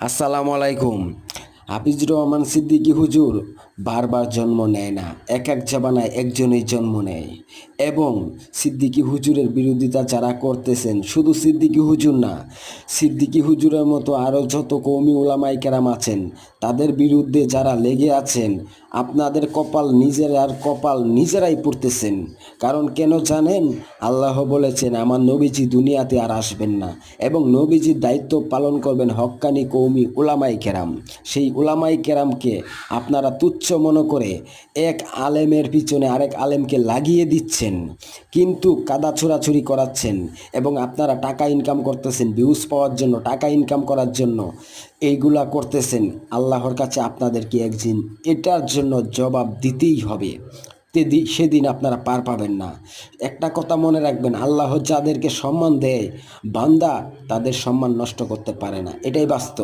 আসসালামু আলাইকুম। হাফিজুর রহমান সিদ্দিকী হুজুর বারবার জন্ম নেয় না, এক এক জামানায় একজনই জন্ম নেয়। এবং সিদ্দিকী হুজুরের বিরোধিতা যারা করতেছেন, শুধু সিদ্দিকী হুজুর না, সিদ্দিকী হুজুরের মতো আরও যত কওমি উলামায়ে কেরাম আছেন, তাদের বিরুদ্ধে যারা লেগে আছেন, আপনাদের কপাল নিজেরাই পুড়তেছেন। কারণ কেন জানেন? আল্লাহ বলেছেন আমার নবীজি দুনিয়াতে আর আসবেন না, এবং নবীজির দায়িত্ব পালন করবেন হক্কানি কওমি উলামায়ে কেরাম। সেই উলামায়ে কেরামকে আপনারা তুচ্ছ মনে করে এক আলেমের পিছনে আরেক আলেমকে লাগিয়ে দিচ্ছেন, কিন্তু কাদা ছোড়াছুরি করাচ্ছেন, এবং আপনারা টাকা ইনকাম করতেছেন ভিউজ পাওয়ার জন্য, টাকা ইনকাম করার জন্য এইগুলা করতেছেন। আল্লাহর কাছে আপনাদেরকে একদিন এটার জন্য জবাব দিতেই হবে। সেদিন আপনারা পার পাবেন না। একটা কথা মনে রাখবেন, আল্লাহ যাদেরকে সম্মান দেয়, বান্দা তাদের সম্মান নষ্ট করতে পারে না, এটাই বাস্তব।